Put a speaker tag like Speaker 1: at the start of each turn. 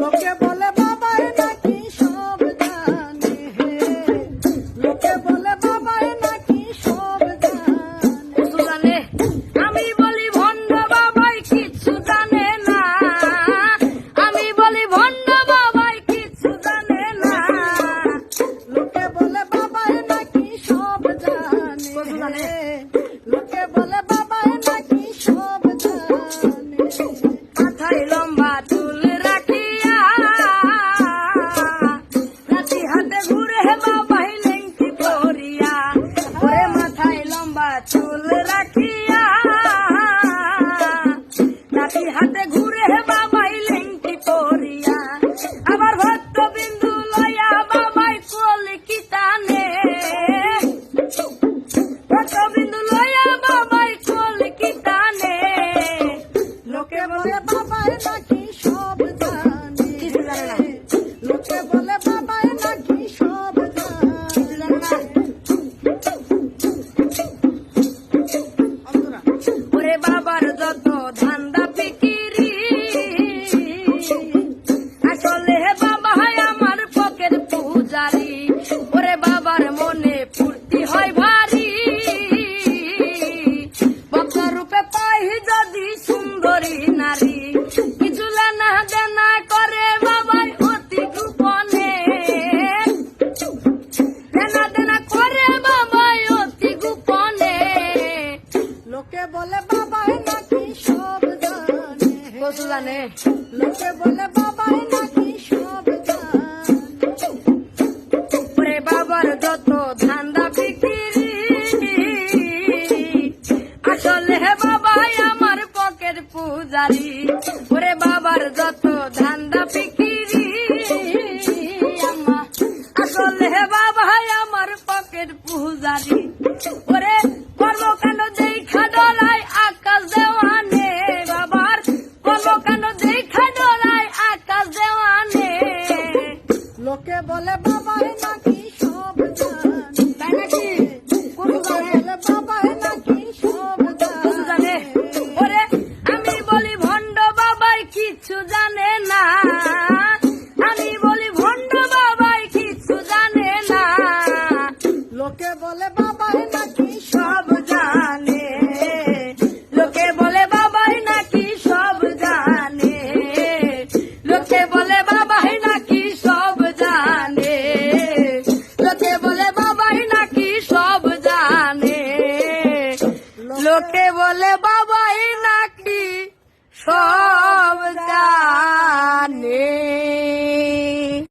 Speaker 1: লোকে বলে বাবাই নাকি সব জানে, লোকে বলে বাবাই নাকি সব জানে।
Speaker 2: আমি বলি ভণ্ড বাবাই কিছু জানে না, আমি বলি ভণ্ড বাবাই কিছু জানে না।
Speaker 1: লোকে বলে বাবাই নাকি সব জানে, লোকে বলে বাবাই নাকি সব জানে।
Speaker 2: মাথায় লম্বা চুল রাখিয়া রাতি হাতে ঘুরে বাবাই লেংটি পরিয়া, ওরে মাথায় লম্বা চুল রাখিয়া রাতি হাতে ঘুরে বাবাই লেংটি পরিয়া। আবার ভক্ত বিন্দু লয়া বাবাই কলকিতানে, ভক্ত বিন্দু লয়া বাবাই কলকিতানে।
Speaker 1: লোকে বলে বাবাই নাকি সব জানে,
Speaker 2: কিছু জানে না।
Speaker 1: লোকে বলে বাবাই নাকি সব জানে।
Speaker 2: ওরে বাবার যত ধান্দা ফিকিরি, আসলে বাবা আমার পকের পূজারি। ওরে বাবার মনে ফুর্তি হয় ভারী, ভক্ত রূপে পাই যদি সুন্দরী নারী। কিছু লেনা দেনা করে বাবাই অতি গোপনে, লেনা দেনা করে বাবাই অতি গোপনে।
Speaker 1: লোকে বলে বাবাই নাকি সব জানে,
Speaker 2: কত জানে।
Speaker 1: লোকে বলে বাবাই নাকি সব জানে।
Speaker 2: ওরে বাবার যত ধান্দা ফিকিরি, আসলে বাবাই আমার পকের পূজারি। ওরে